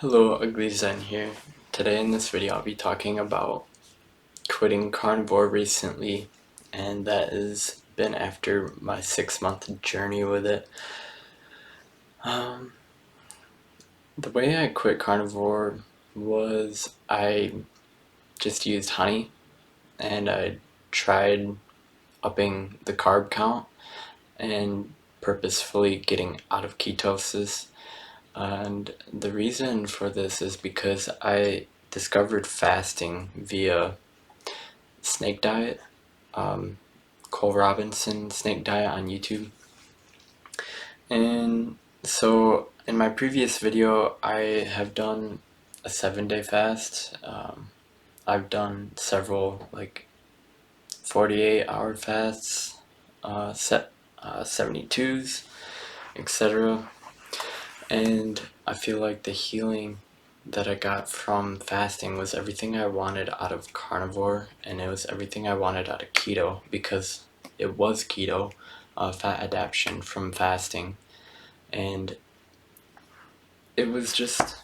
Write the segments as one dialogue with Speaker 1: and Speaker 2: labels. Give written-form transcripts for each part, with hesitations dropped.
Speaker 1: Hello, Ugly Zen here. Today in this video I'll be talking about quitting carnivore recently, and that has been after my 6-month journey with it. The way I quit carnivore was I just used honey, and I tried upping the carb count and purposefully getting out of ketosis. And the reason for this is because I discovered fasting via snake diet, Cole Robinson snake diet on YouTube. And so in my previous video, I have done a 7-day fast. I've done several 48-hour fasts, 72s, etc. And I feel like the healing that I got from fasting was everything I wanted out of carnivore, and it was everything I wanted out of keto, because it was keto, fat adaptation from fasting, and it was just,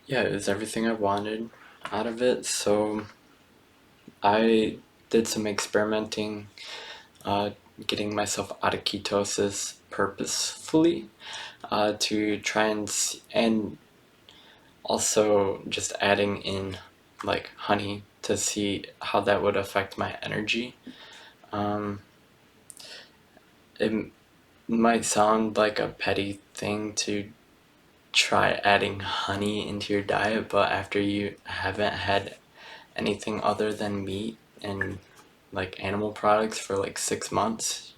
Speaker 1: it was everything I wanted out of it. So I did some experimenting, getting myself out of ketosis purposefully, to try and also just adding in honey to see how that would affect my energy. It might sound like a petty thing to try adding honey into your diet, but after you haven't had anything other than meat and animal products for 6 months,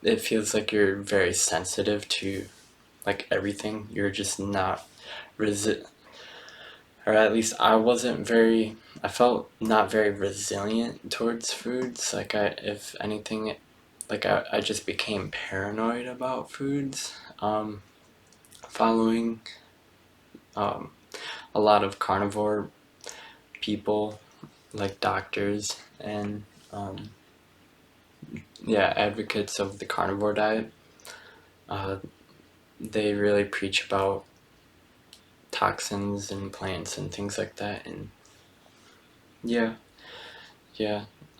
Speaker 1: it feels like you're very sensitive to everything. You're just not or at least I felt not very resilient towards foods. If anything, I just became paranoid about foods, following a lot of carnivore people, like doctors and advocates of the carnivore diet. They really preach about toxins and plants and things like that, and yeah,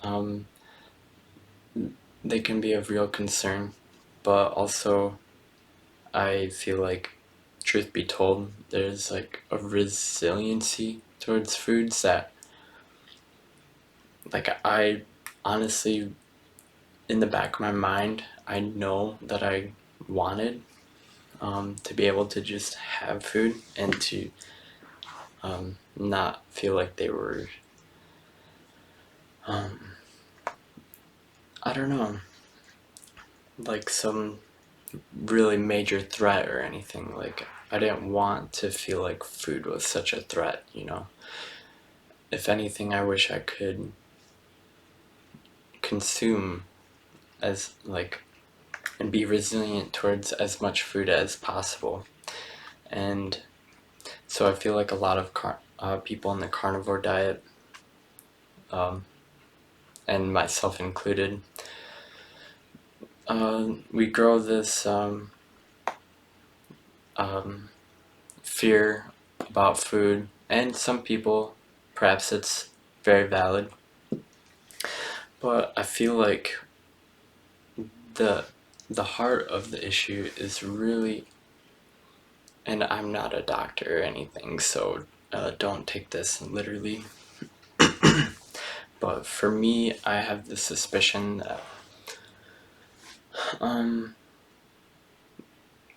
Speaker 1: um, they can be of real concern, but also I feel like, truth be told, there's a resiliency towards foods that I honestly, in the back of my mind, I know that I wanted, to be able to just have food and to not feel like they were, I don't know, some really major threat or anything. I didn't want to feel like food was such a threat. If anything, I wish I could consume as and be resilient towards as much food as possible. And so I feel like a lot of people in the carnivore diet, and myself included, we grow this fear about food, and some people, perhaps it's very valid, but I feel like the heart of the issue is really, and I'm not a doctor or anything, so don't take this literally, but for me, I have the suspicion that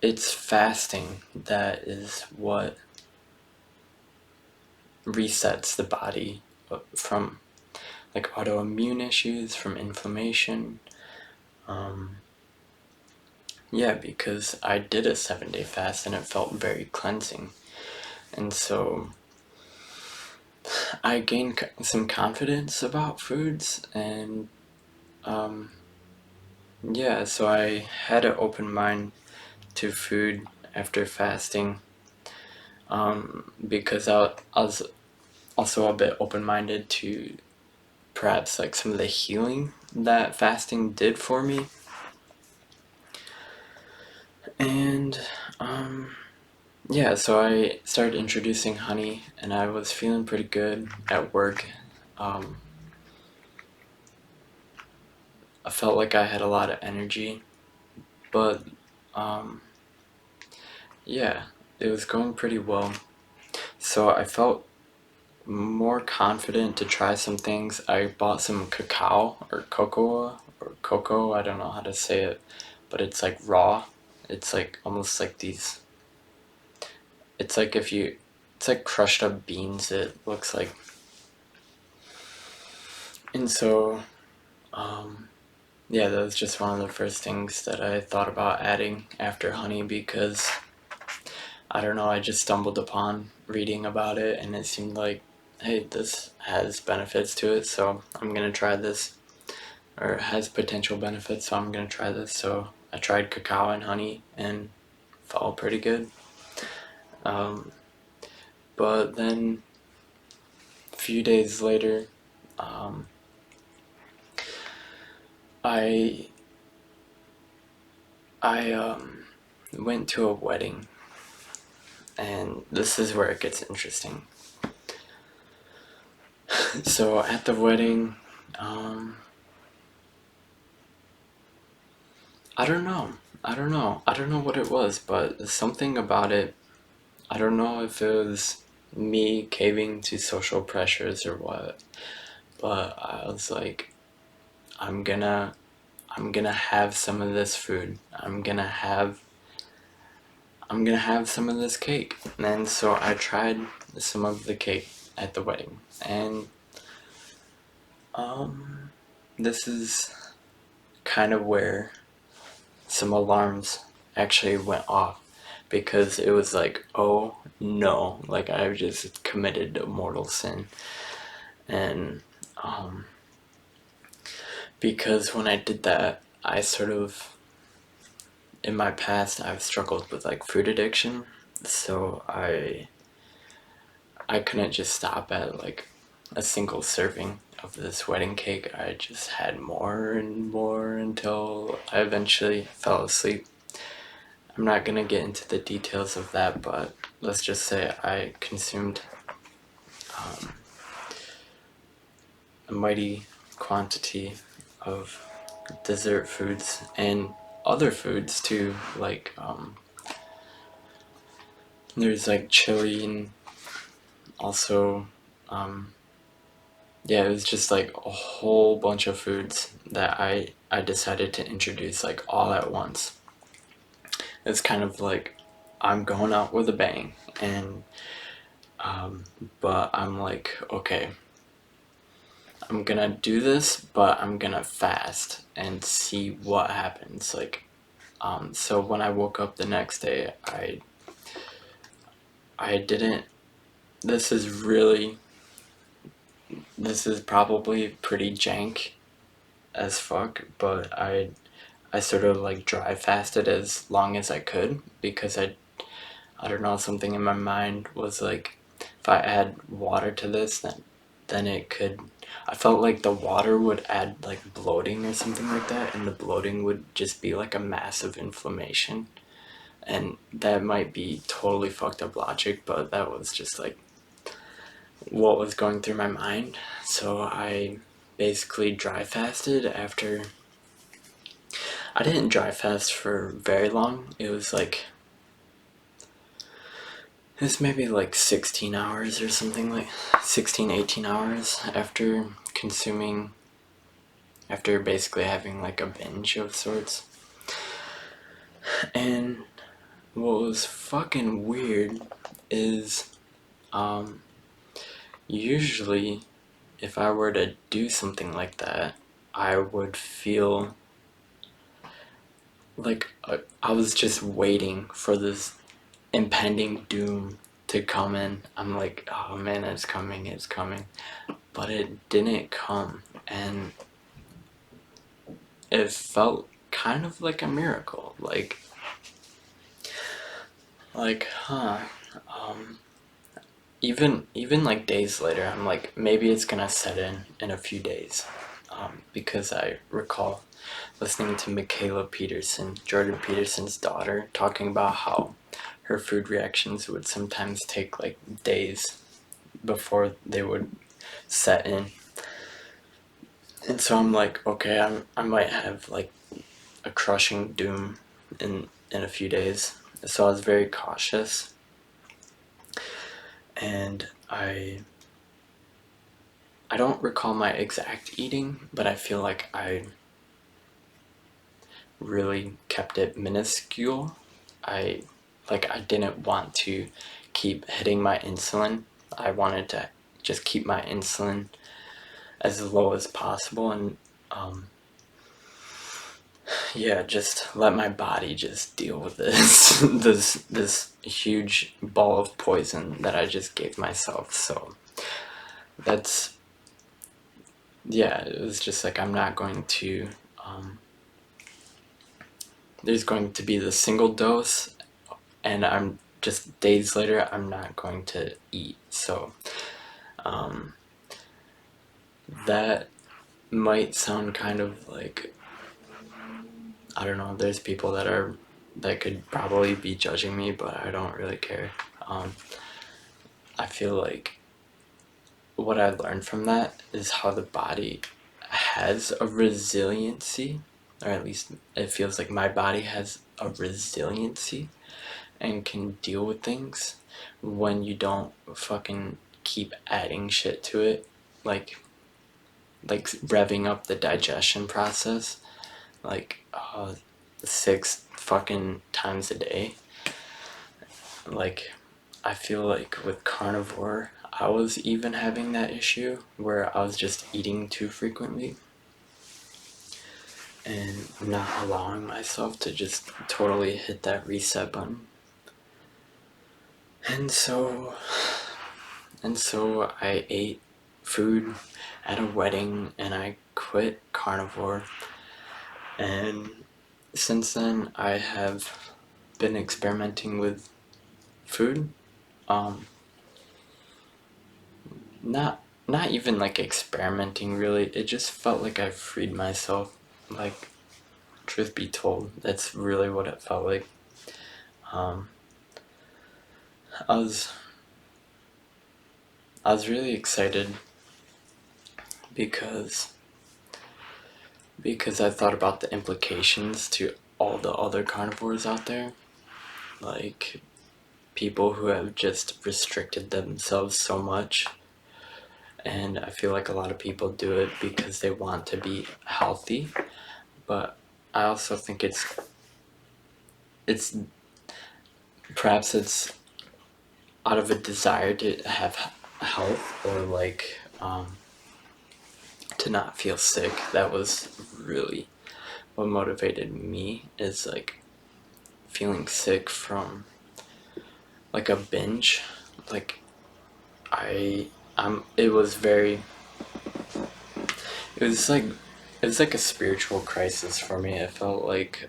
Speaker 1: it's fasting that is what resets the body from autoimmune issues, from inflammation. Because I did a 7-day fast and it felt very cleansing, and so I gained some confidence about foods, and so I had an open mind to food after fasting, because I was also a bit open-minded to perhaps some of the healing that fasting did for me. And Um, yeah, so I started introducing honey, and I was feeling pretty good at work. Um, I felt like I had a lot of energy, but um, yeah, it was going pretty well. So I felt more confident to try some things. I bought some cacao or cocoa. I don't know how to say it, but it's like raw. It's like almost like these. It's like if you, it's like crushed up beans. It looks like, and so yeah, that was just one of the first things that I thought about adding after honey because I don't know. I just stumbled upon reading about it, and it seemed like, hey, this has benefits to it, so I'm gonna try this. Or has potential benefits, so I'm gonna try this. So I tried cacao and honey and felt pretty good. Um, but then a few days later, um, I I went to a wedding, and this is where it gets interesting. So at the wedding, um, I don't know. I don't know what it was, but something about it. I don't know if it was me caving to social pressures or what, but I was like, I'm gonna I'm gonna have some of this food. I'm gonna have some of this cake. And so I tried some of the cake at the wedding. And um this is kind of where some alarms actually went off because it was like, oh no, like I've just committed a mortal sin. And um because when I did that, I sort of in my past I've struggled with like food addiction, so I couldn't just stop at like a single serving of this wedding cake. I just had more and more until I eventually fell asleep. I'm not gonna get into the details of that, but let's just say I consumed um, a mighty quantity of dessert foods and other foods too, like there's like chili and also um, yeah, it was just like a whole bunch of foods that I decided to introduce like all at once. It's kind of like I'm going out with a bang, and but I'm like, okay, I'm gonna do this, but I'm gonna fast and see what happens. Like, so when I woke up the next day, I didn't. This is really this is probably pretty jank as fuck, but I sort of like dry fasted as long as I could because I don't know, something in my mind was like if I add water to this then it could, I felt like the water would add like bloating or something like that, and the bloating would just be like a massive inflammation, and that might be totally fucked up logic, but that was just like what was going through my mind. So I basically dry fasted after. I didn't dry fast for very long. It was maybe like 16 hours or something, like 16, 18 hours after consuming, after basically having like a binge of sorts. And what was fucking weird is, um, usually if I were to do something like that, I would feel like I was just waiting for this impending doom to come in. I'm like, oh man, it's coming, it's coming. But it didn't come, and it felt kind of like a miracle. Like, huh. Um, even like days later, I'm like, maybe it's gonna set in a few days, because I recall listening to Michaela Peterson, Jordan Peterson's daughter, talking about how her food reactions would sometimes take like days before they would set in. And so I'm like, okay, I might have like a crushing doom in a few days. So I was very cautious, and I don't recall my exact eating, but I feel like I really kept it minuscule. I I didn't want to keep hitting my insulin. I wanted to just keep my insulin as low as possible, and um, yeah, just let my body just deal with this this huge ball of poison that I just gave myself. So that's, yeah, it was just like, I'm not going to there's going to be the single dose, and I'm just days later I'm not going to eat. So um, that might sound kind of like, I don't know, there's people that could probably be judging me, but I don't really care. um, I feel like what I learned from that is how the body has a resiliency, or at least it feels like my body has a resiliency and can deal with things when you don't fucking keep adding shit to it, like revving up the digestion process, like 6 fucking times a day. Like, I feel like with carnivore, I was even having that issue where I was just eating too frequently and not allowing myself to just totally hit that reset button. And so I ate food at a wedding and I quit carnivore. And since then, I have been experimenting with food. Um, not even like experimenting really. It just felt like I freed myself. Like, truth be told, that's really what it felt like. Um, I was really excited because I thought about the implications to all the other carnivores out there, like people who have just restricted themselves so much. And I feel like a lot of people do it because they want to be healthy, but I also think it's perhaps it's out of a desire to have health, or like to not feel sick. That was really what motivated me, is like feeling sick from like a binge. Like I it was very, it was like a spiritual crisis for me. It felt like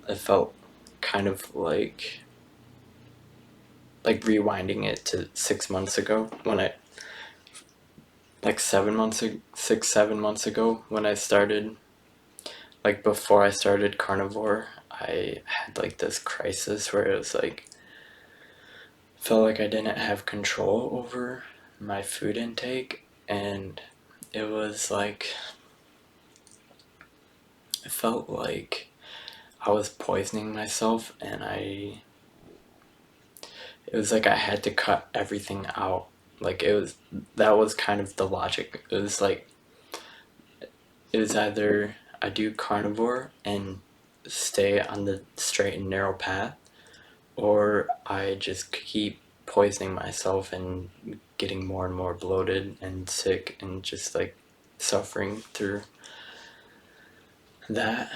Speaker 1: it felt kind of like rewinding it to 6 months ago, when I like 7 months ago when I started, like before I started carnivore. I had like this crisis where it was like, felt like I didn't have control over my food intake, and it was like, it felt like I was poisoning myself, and it was like I had to cut everything out. Like, that was kind of the logic. It was like, it was either I do carnivore and stay on the straight and narrow path, or I just keep poisoning myself and getting more and more bloated and sick and just like suffering through that.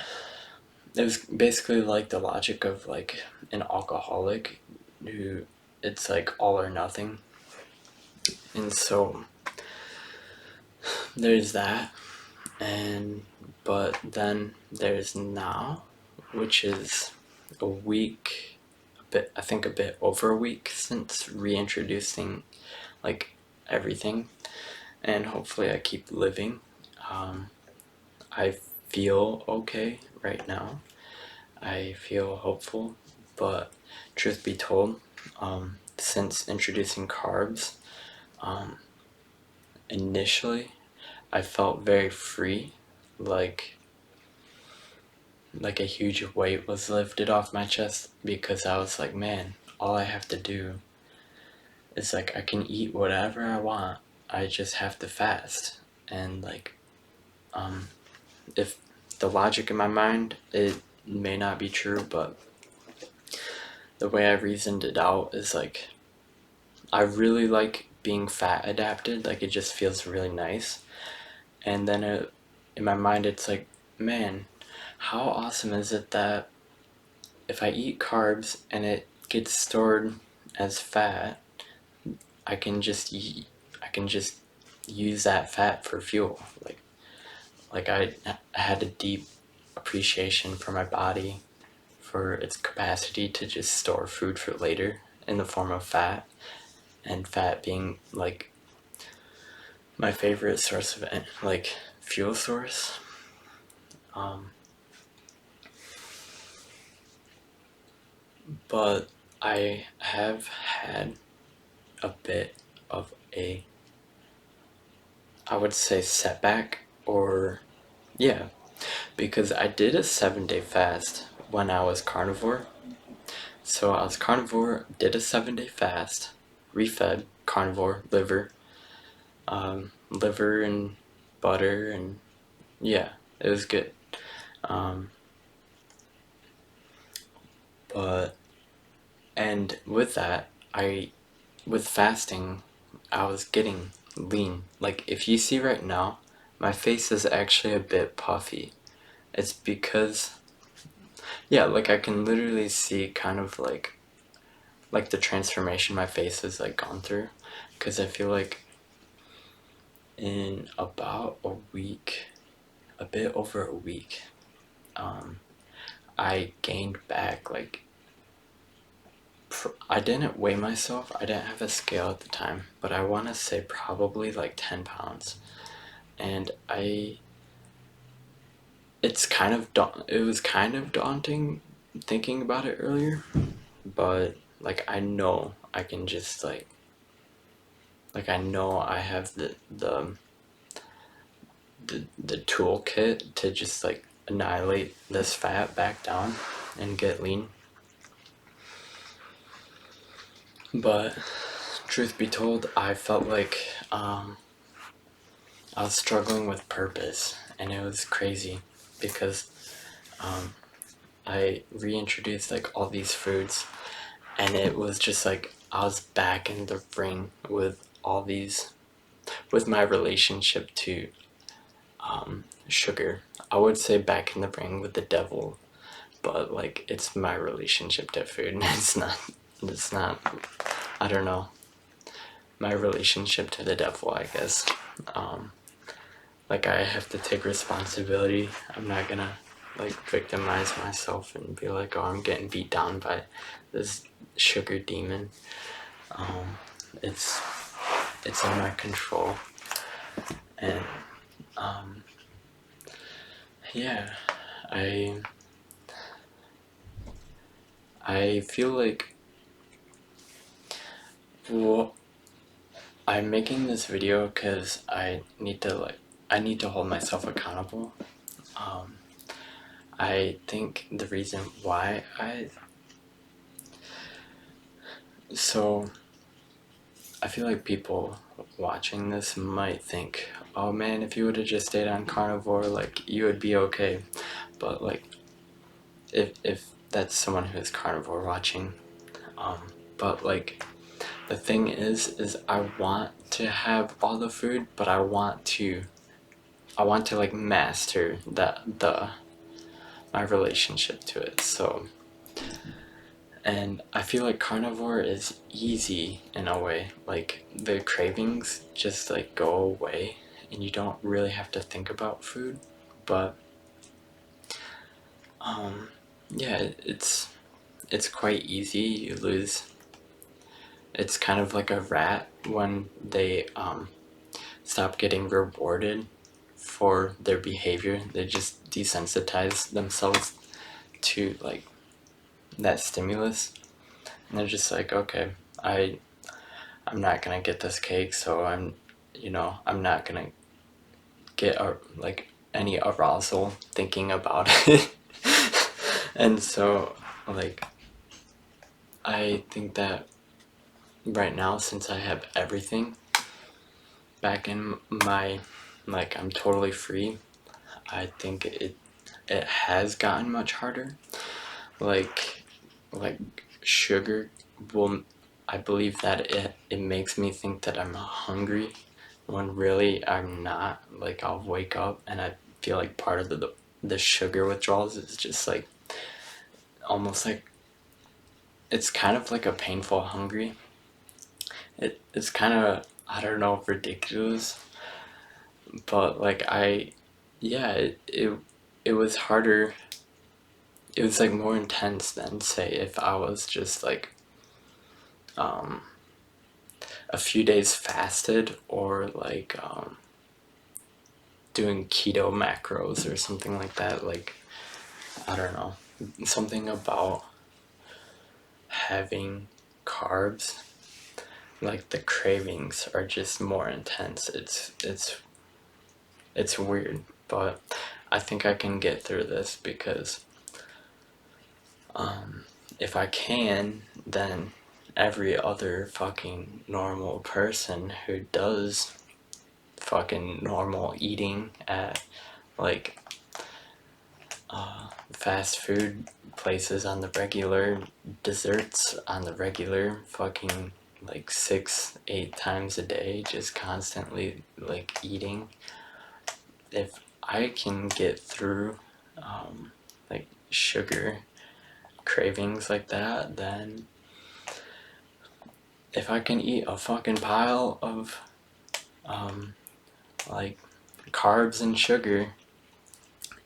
Speaker 1: It was basically like the logic of like an alcoholic who, it's like all or nothing. And so there's that. And but then there's now, which is a week, I think a bit over a week since reintroducing like everything, and hopefully I keep living. I feel okay right now. I feel hopeful, but truth be told, since introducing carbs, um, initially I felt very free, like like a huge weight was lifted off my chest because I was like, man, all I have to do is like I can eat whatever I want. I just have to fast. And like um if the logic in my mind, it may not be true, but the way I reasoned it out is like I really like being fat adapted, like it just feels really nice. And then in my mind it's like, man, how awesome is it that if I eat carbs and it gets stored as fat, I can just eat, I can just use that fat for fuel. Like I had a deep appreciation for my body, for its capacity to just store food for later in the form of fat, and fat being like my favorite source of like fuel source. Um, but I have had a bit of a, I would say, setback, or yeah, because I did a 7 day fast when I was carnivore. So I was carnivore, did a 7 day fast, refed carnivore liver and butter, and yeah, it was good. Um, but and with that, with fasting, I was getting lean. Like if you see right now, my face is actually a bit puffy. It's because yeah, like I can literally see kind of like the transformation my face has like gone through, because I feel like in about a week, a bit over a week, um, I gained back like I didn't weigh myself. I didn't have a scale at the time, but I want to say probably like 10 pounds. And it was kind of daunting thinking about it earlier, but like I know I can just like I know I have the toolkit to just like annihilate this fat back down and get lean. But truth be told, I felt like I was struggling with purpose, and it was crazy because um, I reintroduced like all these foods, and it was just like I was back in the ring with all these, with my relationship to sugar. I would say back in the ring with the devil, but like it's my relationship to food. It's not, I don't know, my relationship to the devil, I guess. Um, like I have to take responsibility. I'm not gonna like victimize myself and be like, oh, I'm getting beat down by this sugar demon. Um, it's it's in my control, and um, yeah, I I feel like, well, I'm making this video because I need to hold myself accountable. Um, I think the reason why so I feel like people watching this might think, oh man, if you would have just stayed on carnivore, like you would be okay. But like if that's someone who is carnivore watching, um, but like the thing is I want to have all the food, but I want to like master the my relationship to it. So, and I feel like carnivore is easy in a way. Like the cravings just like go away, and you don't really have to think about food. But um, yeah, it's quite easy. You lose. It's kind of like a rat when they stop getting rewarded for their behavior. They just desensitize themselves to like that stimulus, and they're just like, okay, I'm not gonna get this cake, so I'm not gonna get like any arousal thinking about it. And so like I think that right now, since I have everything back in my, like, I'm totally free, I think it has gotten much harder. Like like sugar will, I believe that it makes me think that I'm hungry when really I'm not. Like, I'll wake up and I feel like part of the sugar withdrawals is just like almost like it's kind of like a painful hungry. It's kind of, I don't know, ridiculous, but like yeah, it was harder. It was like more intense than, say, if I was just like um a few days fasted, or like doing keto macros or something like that. Like, I don't know, something about having carbs, like the cravings are just more intense. It's weird, but I think I can get through this because if I can, then every other fucking normal person who does fucking normal eating at like fast food places on the regular, desserts on the regular, fucking like 6-8 times a day, just constantly like eating. If I can get through like sugar cravings like that, then if I can eat a fucking pile of like carbs and sugar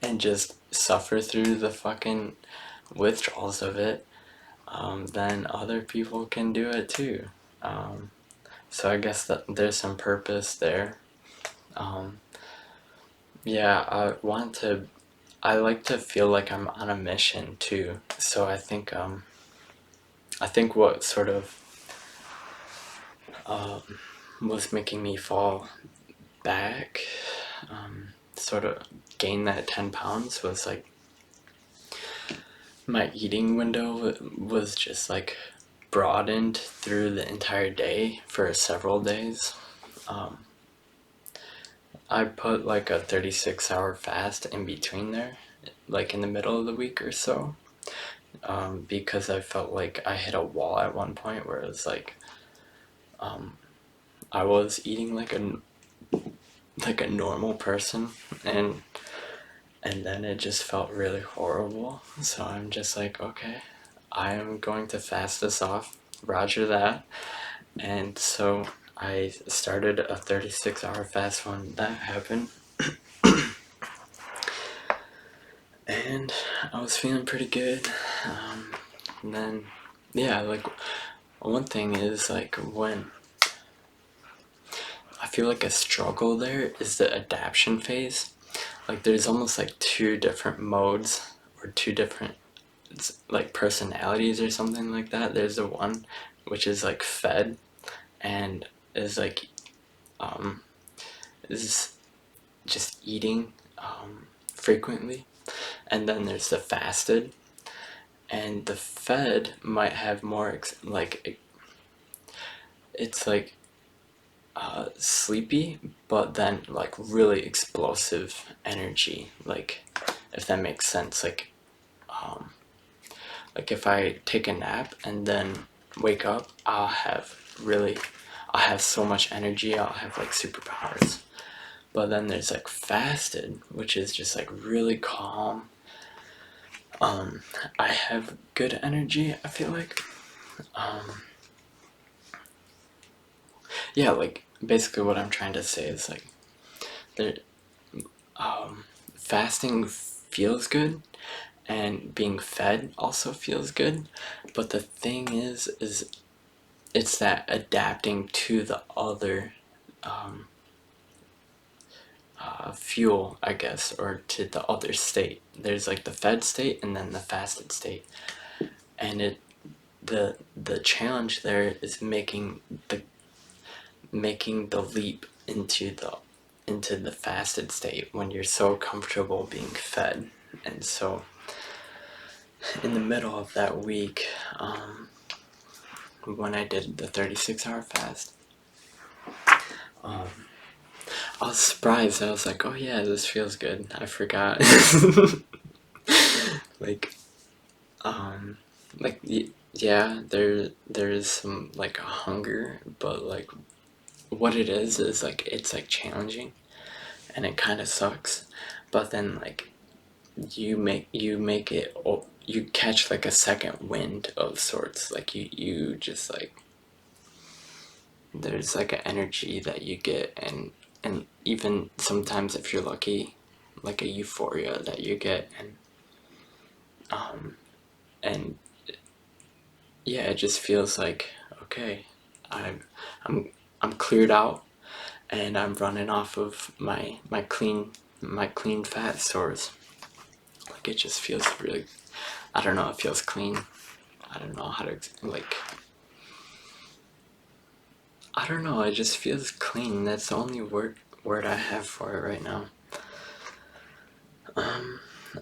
Speaker 1: and just suffer through the fucking withdrawals of it, then other people can do it too. So I guess that there's some purpose there. Yeah, I like to feel like I'm on a mission too. So I think what sort of was making me fall back, sort of gain that 10 pounds, was like my eating window was just like broadened through the entire day for several days. I put like a 36-hour fast in between there, like in the middle of the week or so, because I felt like I hit a wall at one point where it was like I was eating like a normal person, and then it just felt really horrible. So I'm just like, okay, I am going to fast this off. Roger that. And so I started a 36-hour fast when that happened. And I was feeling pretty good. And then, yeah, like, one thing is, like, when I feel like a struggle there is the adaptation phase. Like, there's almost like two different modes, or two different, like, personalities or something like that. There's the one which is like fed and is like is just eating frequently, and then there's the fasted, and the fed might have more like it's like sleepy, but then like really explosive energy, like, if that makes sense. Like if I take a nap and then wake up, I'll have so much energy, I'll have like superpowers. But then there's like fasted, which is just like really calm. I have good energy, I feel like. Yeah, like, basically what I'm trying to say is like there fasting feels good, and being fed also feels good, but the thing is it's that adapting to the other fuel, I guess, or to the other state there's like the fed state and then the fasted state, and the challenge there is making the leap into the fasted state when you're so comfortable being fed. And so in the middle of that week, when I did the 36-hour fast, I was surprised. I was like, oh yeah, this feels good. I forgot. like um like yeah, there's some like a hunger, but like what it is like it's like challenging, and it kind of sucks. But then like you catch like a second wind of sorts. Like you just like there's like an energy that you get, and even sometimes if you're lucky, like a euphoria that you get, um and yeah, it just feels like, okay, i'm i'm I'm cleared out, and I'm running off of my clean fat stores. Like it just feels really, I don't know, it feels clean. I don't know how to like, I don't know, it just feels clean. That's the only word I have for it right now.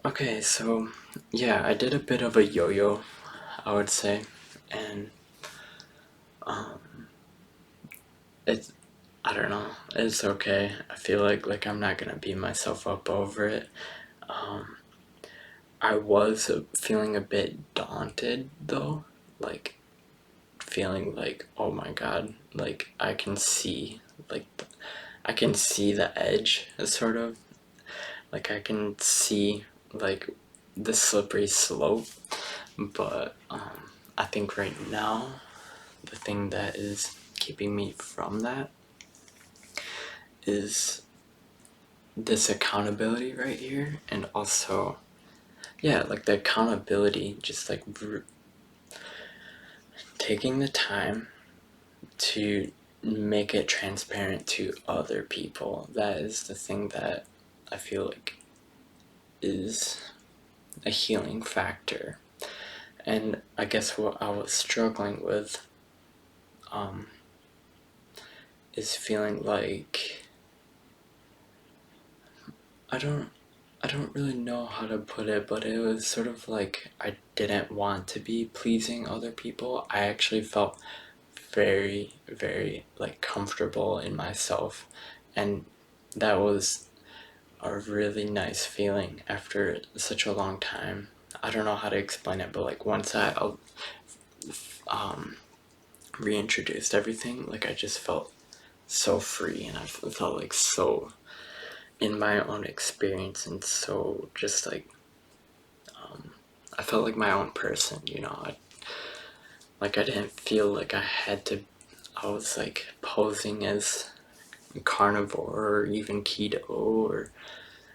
Speaker 1: Okay, so yeah, I did a bit of a yo-yo, I would say, and it's, I don't know, it's okay. I feel like I'm not gonna beat myself up over it. Um, I was feeling a bit daunted though, like feeling like, oh my god, like like I can see the edge, sort of. Like I can see like the slippery slope, but I think right now the thing that is keeping me from that is this accountability right here, and also yeah, like the accountability, just like taking the time to make it transparent to other people. That is the thing that I feel like is a healing factor. And I guess what I was struggling with um, is feeling like I don't I don't really know how to put it, but it was sort of like I didn't want to be pleasing other people. I actually felt very, very like comfortable in myself, and that was a really nice feeling after such a long time. I don't know how to explain it, but like once I um, reintroduced everything, like I just felt so free, and I felt like so in my own experience, and so just like I felt like my own person, you know. Like I didn't feel like I was like posing as carnivore or even keto or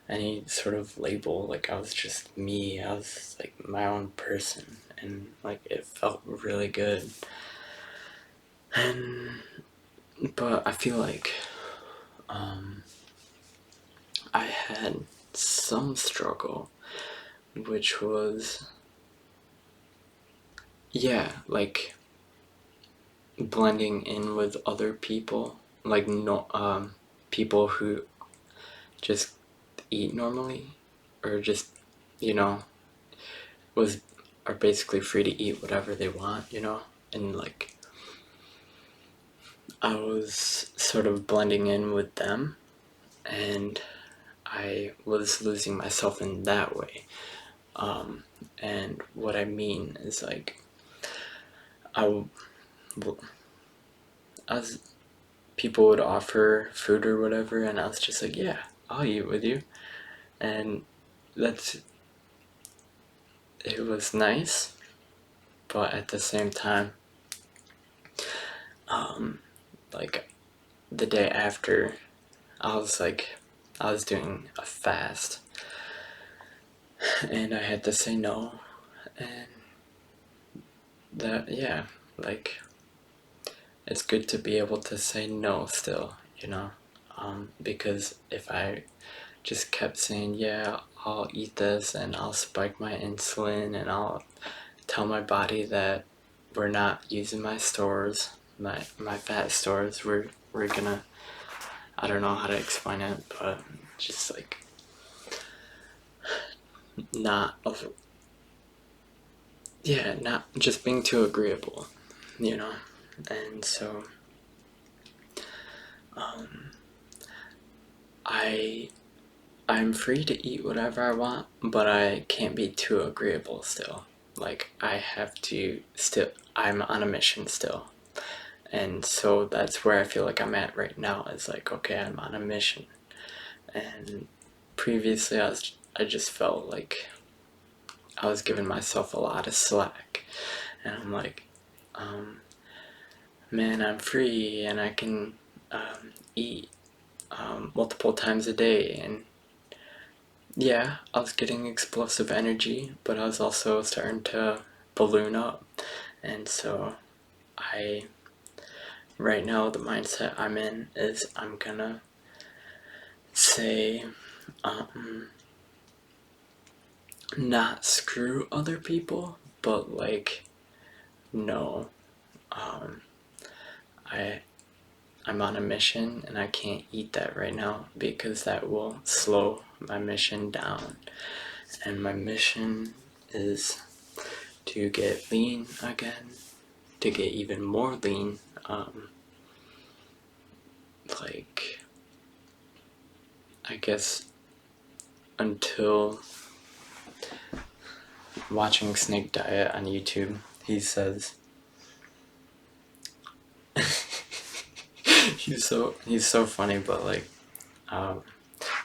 Speaker 1: any sort of label. Like I was just me. I was like my own person, and like it felt really good. And but I feel like I had some struggle, which was yeah, like blending in with other people, like no people who just eat normally, or just, you know, was are basically free to eat whatever they want, you know. And like I was sort of blending in with them, and I was losing myself in that way. And what I mean is like I, as people would offer food or whatever, and I was just like, yeah, I'll eat with you, and that's it was nice, but at the same time, like the day after, I was like, I was doing a fast, and I had to say no, and that yeah, like it's good to be able to say no still, you know, because if I just kept saying, yeah, I'll eat this and I'll spike my insulin and I'll tell my body that we're not using my stores, my fat stores. We're gonna, I don't know how to explain it, but just like not of, yeah, not just being too agreeable, you know. And so I I'm free to eat whatever I want, but I can't be too agreeable still. Like, I have to still, I'm on a mission still. And so that's where I feel like I'm at right now, is like, okay, I'm on a mission. And previously I just felt like I was giving myself a lot of slack. And I'm like, man, I'm free and I can eat multiple times a day. And yeah, I was getting explosive energy, but I was also starting to balloon up. And so I, right now, the mindset I'm in is I'm gonna say, not screw other people, but like, no, I, I'm on a mission and I can't eat that right now because that will slow my mission down. And my mission is to get lean again, to get even more lean. Like, I guess until watching Snake Diet on YouTube, he says he's so funny, but like,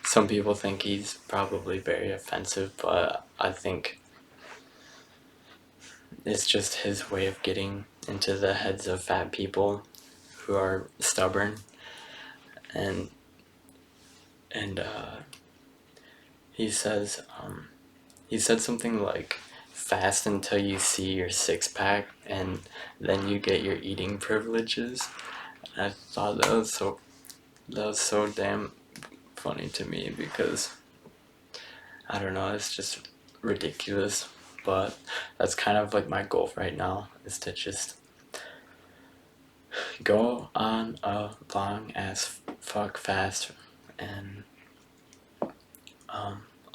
Speaker 1: some people think he's probably very offensive, but I think it's just his way of getting into the heads of fat people who are stubborn. And he says, he said something like, fast until you see your six-pack and then you get your eating privileges. And I thought that was so damn funny to me, because I don't know, it's just ridiculous. But that's kind of like my goal right now, is to just go on a long as fuck fast. And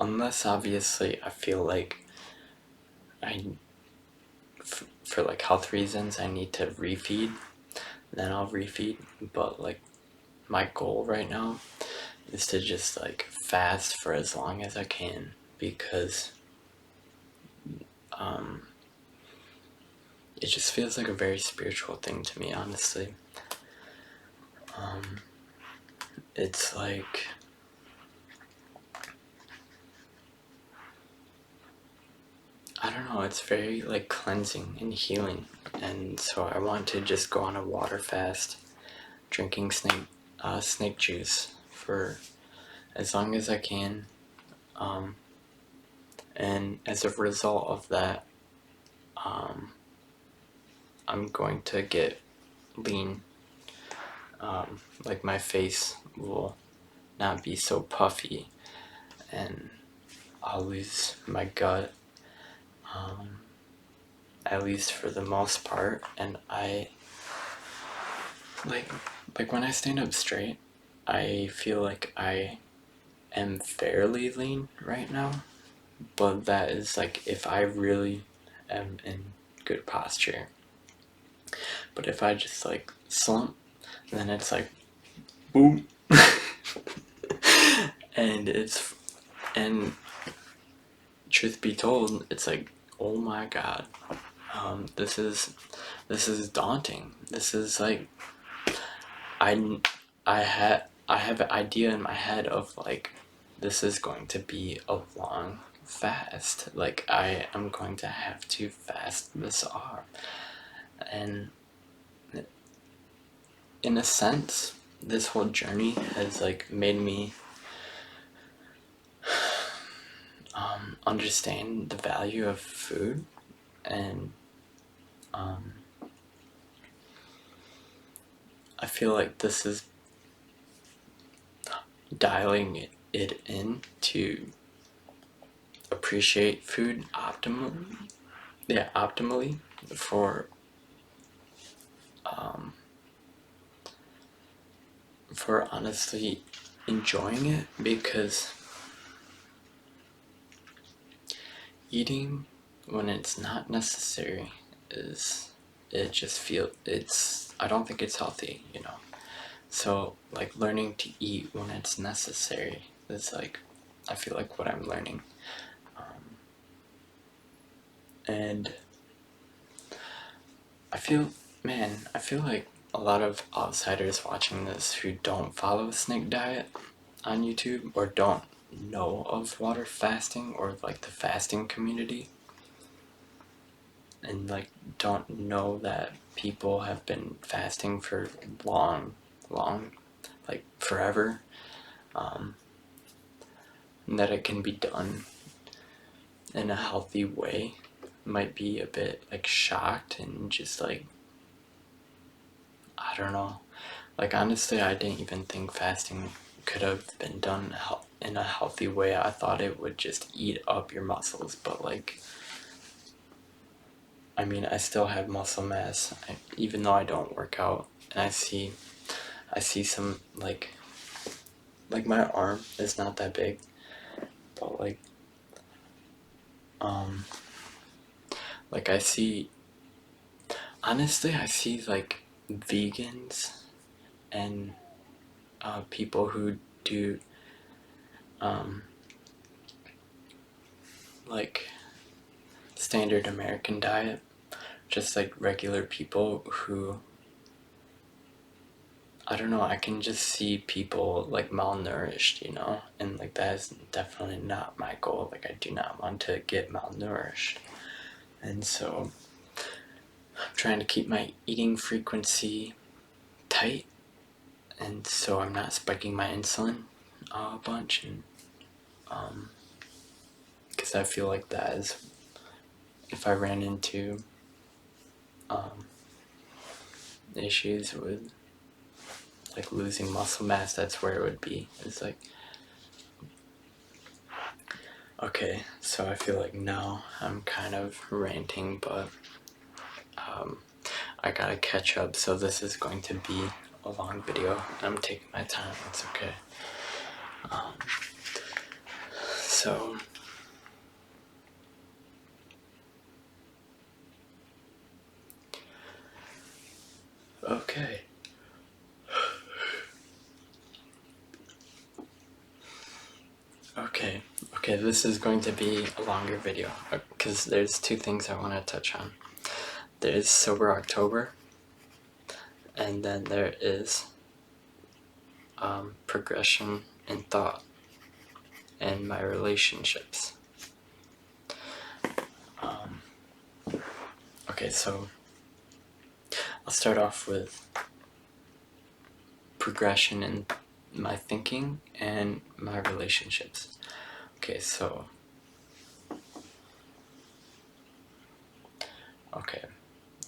Speaker 1: unless obviously I feel like for like health reasons I need to refeed, then I'll refeed. But like, my goal right now is to just like fast for as long as I can, because it just feels like a very spiritual thing to me, honestly. It's like, I don't know, it's very like cleansing and healing. And so I want to just go on a water fast, drinking snake juice for as long as I can. And as a result of that, I'm going to get lean. Like, my face will not be so puffy, and I'll lose my gut, at least for the most part. And I like when I stand up straight, I feel like I am fairly lean right now, but that is like if I really am in good posture. But if I just like slump, then it's like boom. And truth be told, it's like, oh my god, this is daunting. This is like, I I have an idea in my head of like, this is going to be a long fast. Like, I am going to have to fast this off. And in a sense, this whole journey has like made me understand the value of food. And I feel like this is dialing it in to appreciate food optimally. Yeah, optimally for honestly enjoying it, because eating when it's not necessary is it just feel it's I don't think it's healthy, you know. So like learning to eat when it's necessary is like I feel like what I'm learning. And I feel I feel like a lot of outsiders watching this who don't follow snake diet on YouTube or don't know of water fasting or like the fasting community, and like don't know that people have been fasting for long, like forever, and that it can be done in a healthy way, might be a bit like shocked and just like, I don't know. Like honestly, I didn't even think fasting could have been done in a healthy way. I thought it would just eat up your muscles, but like, I mean, I still have muscle mass, even though I don't work out, and I see some like my arm is not that big, but um, like I see, honestly, I see like vegans and people who do um, like standard American diet, just like regular people who, I don't know, I can just see people like malnourished, you know, and like that is definitely not my goal. Like I do not want to get malnourished, and so I'm trying to keep my eating frequency tight, and so I'm not spiking my insulin a bunch, and because I feel like that is, if I ran into um, issues with like losing muscle mass, that's where it would be. It's like, okay, so I feel like now I'm kind of ranting, but I gotta catch up, so this is going to be a long video. I'm taking my time, it's okay. So, okay. Okay, this is going to be a longer video because there's two things I want to touch on. There's Sober October, and then there is progression in thought and my relationships. Okay, so I'll start off with progression in my thinking and my relationships. Okay, so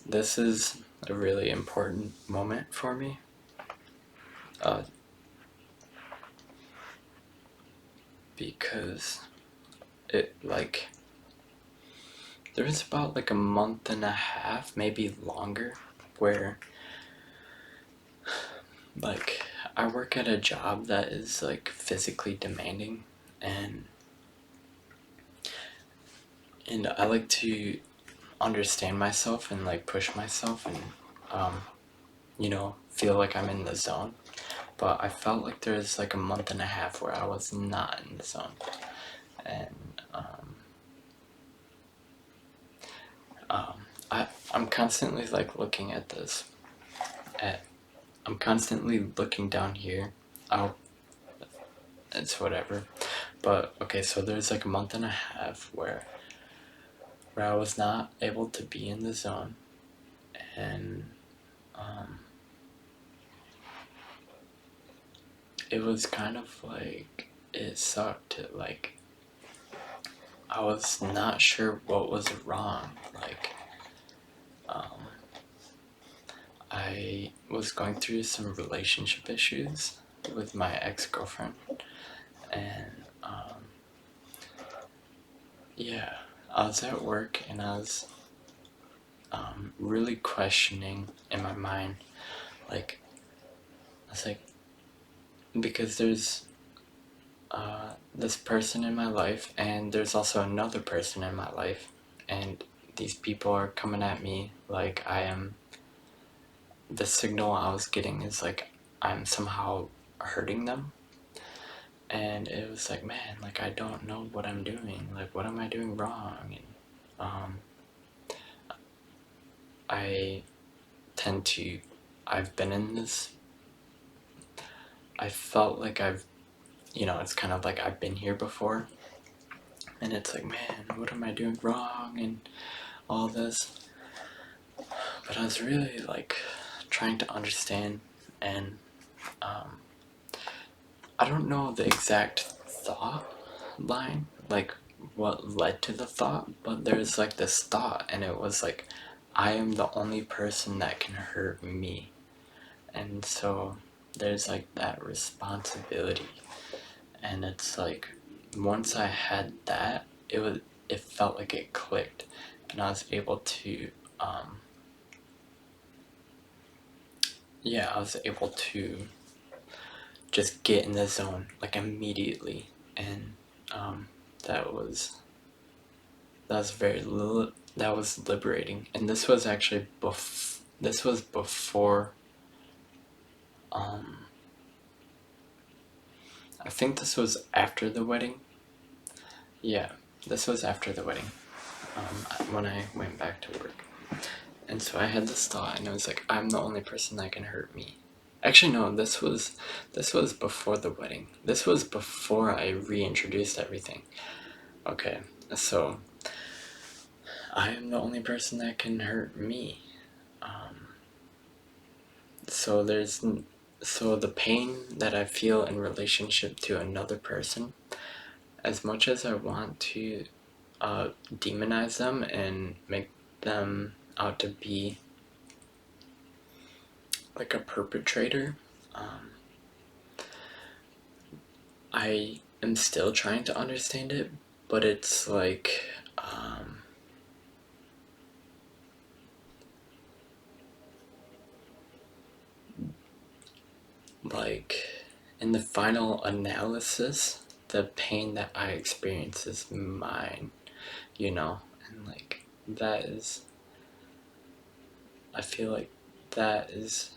Speaker 1: this is a really important moment for me. Because it like there was about like a month and a half, maybe longer, where like I work at a job that is like physically demanding, and I like to understand myself and like push myself and you know, feel like I'm in the zone. But I felt like there was like a month and a half where I was not in the zone, and I'm constantly like looking at this at I'm constantly looking down here. Oh, it's whatever. But okay, so there's like a month and a half where I was not able to be in the zone, and it was kind of like it sucked. Like I was not sure what was wrong. Like I was going through some relationship issues with my ex-girlfriend, And yeah, I was at work and I was really questioning in my mind, like, I was like, because there's this person in my life, and there's also another person in my life, and these people are coming at me like I am. The signal I was getting is like I'm somehow hurting them, and it was like, man, like I don't know what I'm doing. Like, what am I doing wrong? And um, I tend to. I've been in this. I felt like it's kind of like I've been here before, and it's like, man, what am I doing wrong and all this. But I was really like trying to understand, and um, I don't know the exact thought line, like what led to the thought, but there's like this thought, and it was like, I am the only person that can hurt me. And so there's like that responsibility, and it's like once I had that, it felt like it clicked, and I was able to I was able to just get in the zone like immediately, and um, that was that was liberating. And this was actually before. Um, I think this was after the wedding. Yeah, this was after the wedding. When I went back to work, and so I had this thought, and I was like, I'm the only person that can hurt me. Actually, no, this was before the wedding. This was before I reintroduced everything. Okay, so I am the only person that can hurt me. Um, so the pain that I feel in relationship to another person, as much as I want to demonize them and make them out to be like a perpetrator, um, I am still trying to understand it, but it's like in the final analysis, the pain that I experience is mine, and like that is, I feel like that is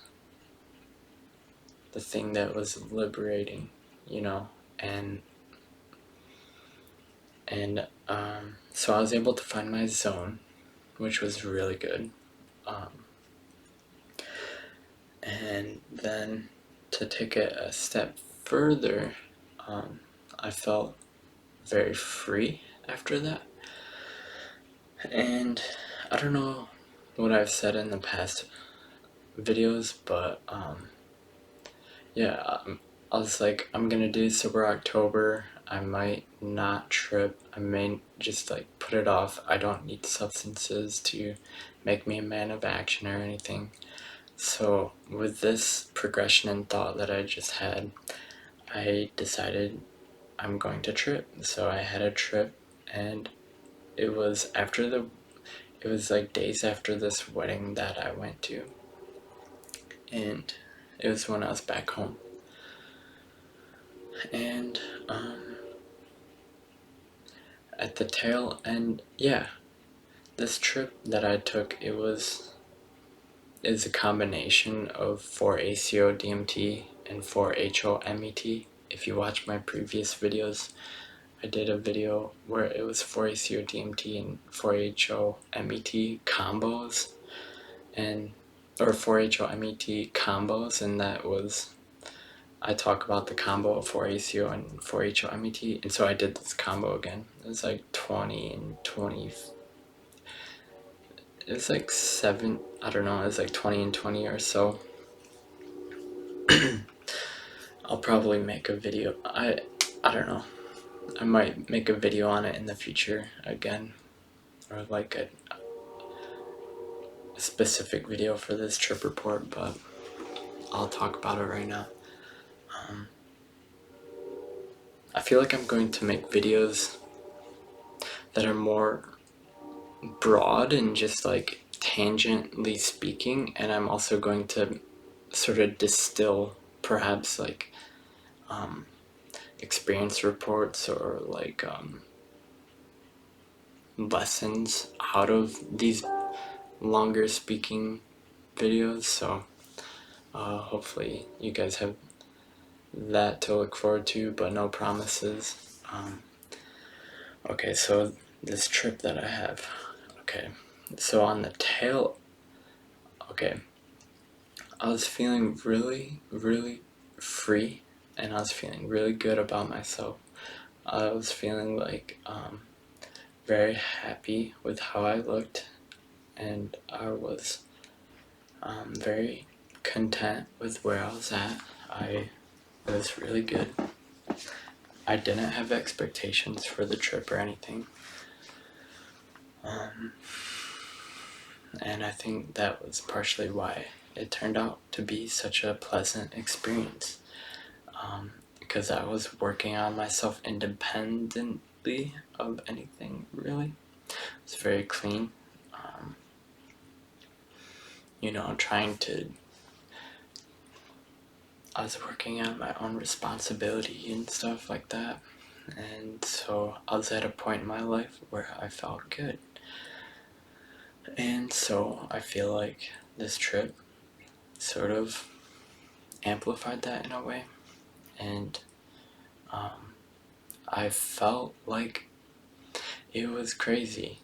Speaker 1: the thing that was liberating, you know, and so I was able to find my zone, which was really good. Um, and then to take it a step further, um, I felt very free after that. And I don't know what I've said in the past videos, but yeah, I was like, I'm gonna do Sober October. I might not trip. I may just like put it off. I don't need substances to make me a man of action or anything. So with this progression in thought that I just had, I decided I'm going to trip. So I had a trip, and it was it was like days after this wedding that I went to, and it was when I was back home. And at the tail end, yeah, this trip that I took, is a combination of 4-ACO DMT and 4-HO MET. If you watch my previous videos, I did a video where it was 4-ACO DMT and 4-HO MET combos, and or 4-HO MET combos, and that was, I talk about the combo of 4-ACO and 4-HO MET, and so I did this combo again. It was like 20 and 20. It was like 7, I don't know, it was like 20 and 20 or so. I'll probably make a video. I don't know. I might make a video on it in the future again, or like a specific video for this trip report, but I'll talk about it right now. I feel like I'm going to make videos that are more broad and just like tangentially speaking, and I'm also going to sort of distill perhaps like experience reports or like lessons out of these longer speaking videos. So hopefully you guys have that to look forward to, but no promises. Okay, so this trip that I have. Okay, so on the tail. Okay, I was feeling really, really free, and I was feeling really good about myself. I was feeling like very happy with how I looked, and I was very content with where I was at. It was really good. I didn't have expectations for the trip or anything. And I think that was partially why it turned out to be such a pleasant experience. Because I was working on myself independently of anything, really. It's very clean. I was working on my own responsibility and stuff like that. And so I was at a point in my life where I felt good. And so I feel like this trip sort of amplified that in a way. And I felt like it was crazy.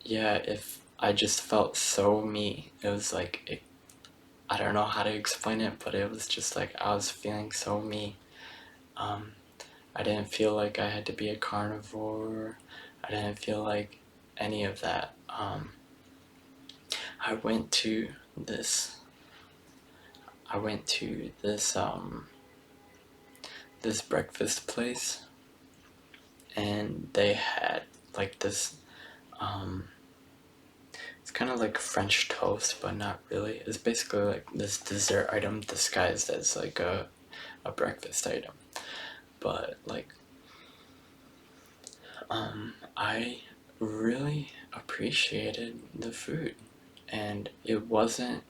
Speaker 1: If I just felt so me. It was like, I don't know how to explain it, but it was just like I was feeling so me. I didn't feel like I had to be a carnivore. I didn't feel like any of that. I went to this. I went to this breakfast place, and they had like this. It's kind of like French toast, but not really. It's basically like this dessert item disguised as like a breakfast item. But like, I really appreciated the food, and it wasn't.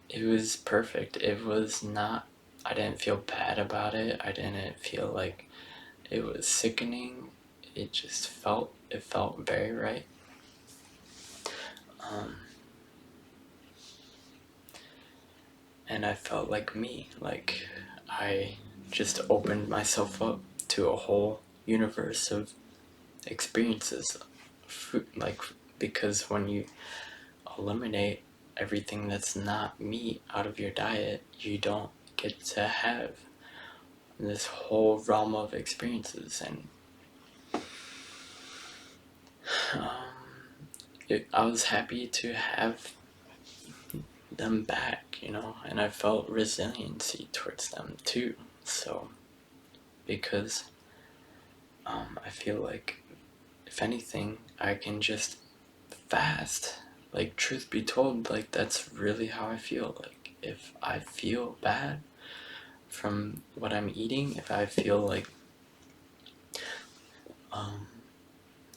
Speaker 1: It was perfect. It was not. I didn't feel bad about it. I didn't feel like it was sickening. It just felt. It felt very right. And I felt like me. Like I just opened myself up to a whole universe of experiences. Like, because when you eliminate everything that's not meat out of your diet, you don't get to have this whole realm of experiences. And I was happy to have them back, and I felt resiliency towards them too. So, because I feel like, if anything, I can just fast. Like, truth be told, like, that's really how I feel. Like, if I feel bad from what I'm eating, if I feel like,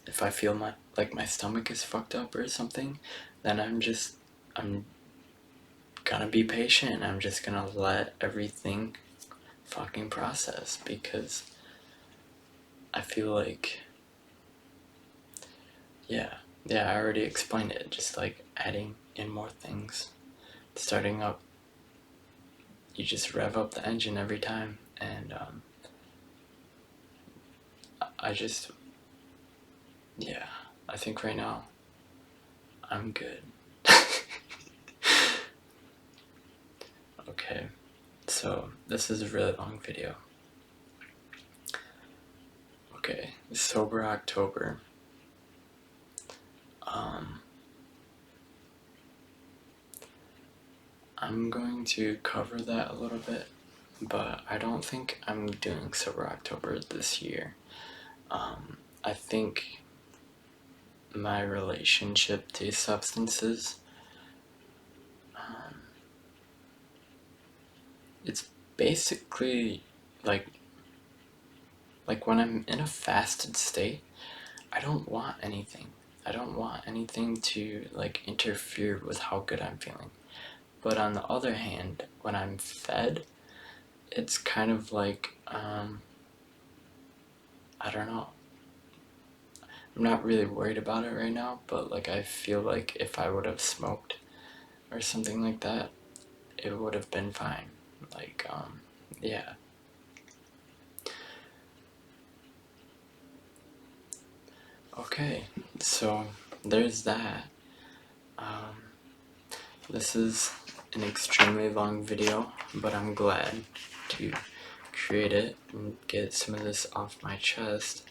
Speaker 1: if I feel my stomach is fucked up or something, then I'm gonna be patient. I'm just gonna let everything fucking process, because I feel like, yeah, I already explained it. Just like adding in more things, starting up, you just rev up the engine every time, and I just, yeah, I think right now I'm good. Okay, so this is a really long video. Okay, Sober October. I'm going to cover that a little bit, but I don't think I'm doing Sober October this year. I think my relationship to substances, it's basically like Like when I'm in a fasted state, I don't want anything. I don't want anything to like interfere with how good I'm feeling. But on the other hand, when I'm fed, it's kind of like, I don't know. I'm not really worried about it right now, but like I feel like if I would have smoked or something like that, it would have been fine. Like, yeah. Okay, so there's that. Um, this is an extremely long video, but I'm glad to create it and get some of this off my chest.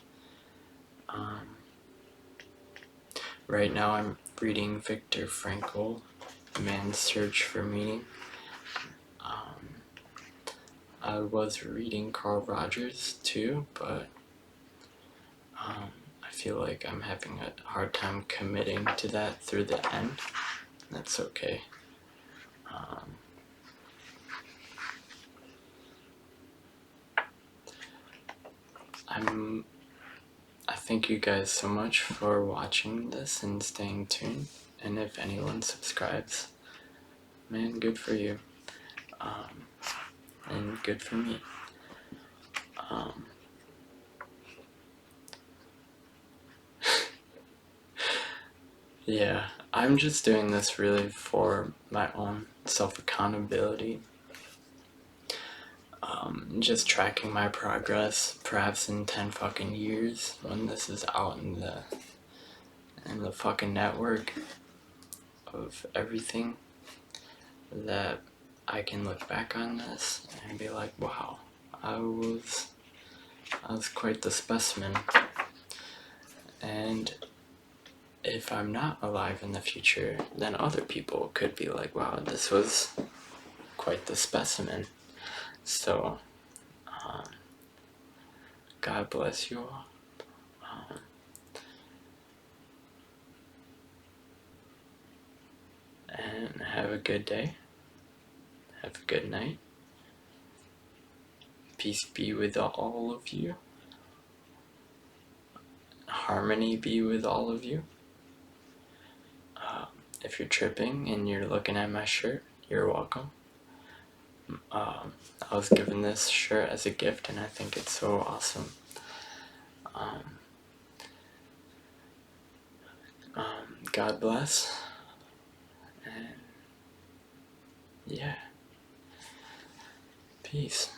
Speaker 1: Right now I'm reading Viktor Frankl, Man's Search for Meaning. I was reading Carl Rogers too, but I feel like I'm having a hard time committing to that through the end. That's okay. I thank you guys so much for watching this and staying tuned. And if anyone subscribes, man, good for you. And good for me. Yeah, I'm just doing this really for my own self-accountability. Just tracking my progress, perhaps in 10 fucking years when this is out in the fucking network of everything, that I can look back on this and be like, wow, I was quite the specimen. And if I'm not alive in the future, then other people could be like, wow, this was quite the specimen. So, God bless you all. And have a good day. Have a good night. Peace be with all of you. Harmony be with all of you. If you're tripping and you're looking at my shirt, you're welcome. I was given this shirt as a gift and I think it's so awesome. God bless. And yeah. Peace.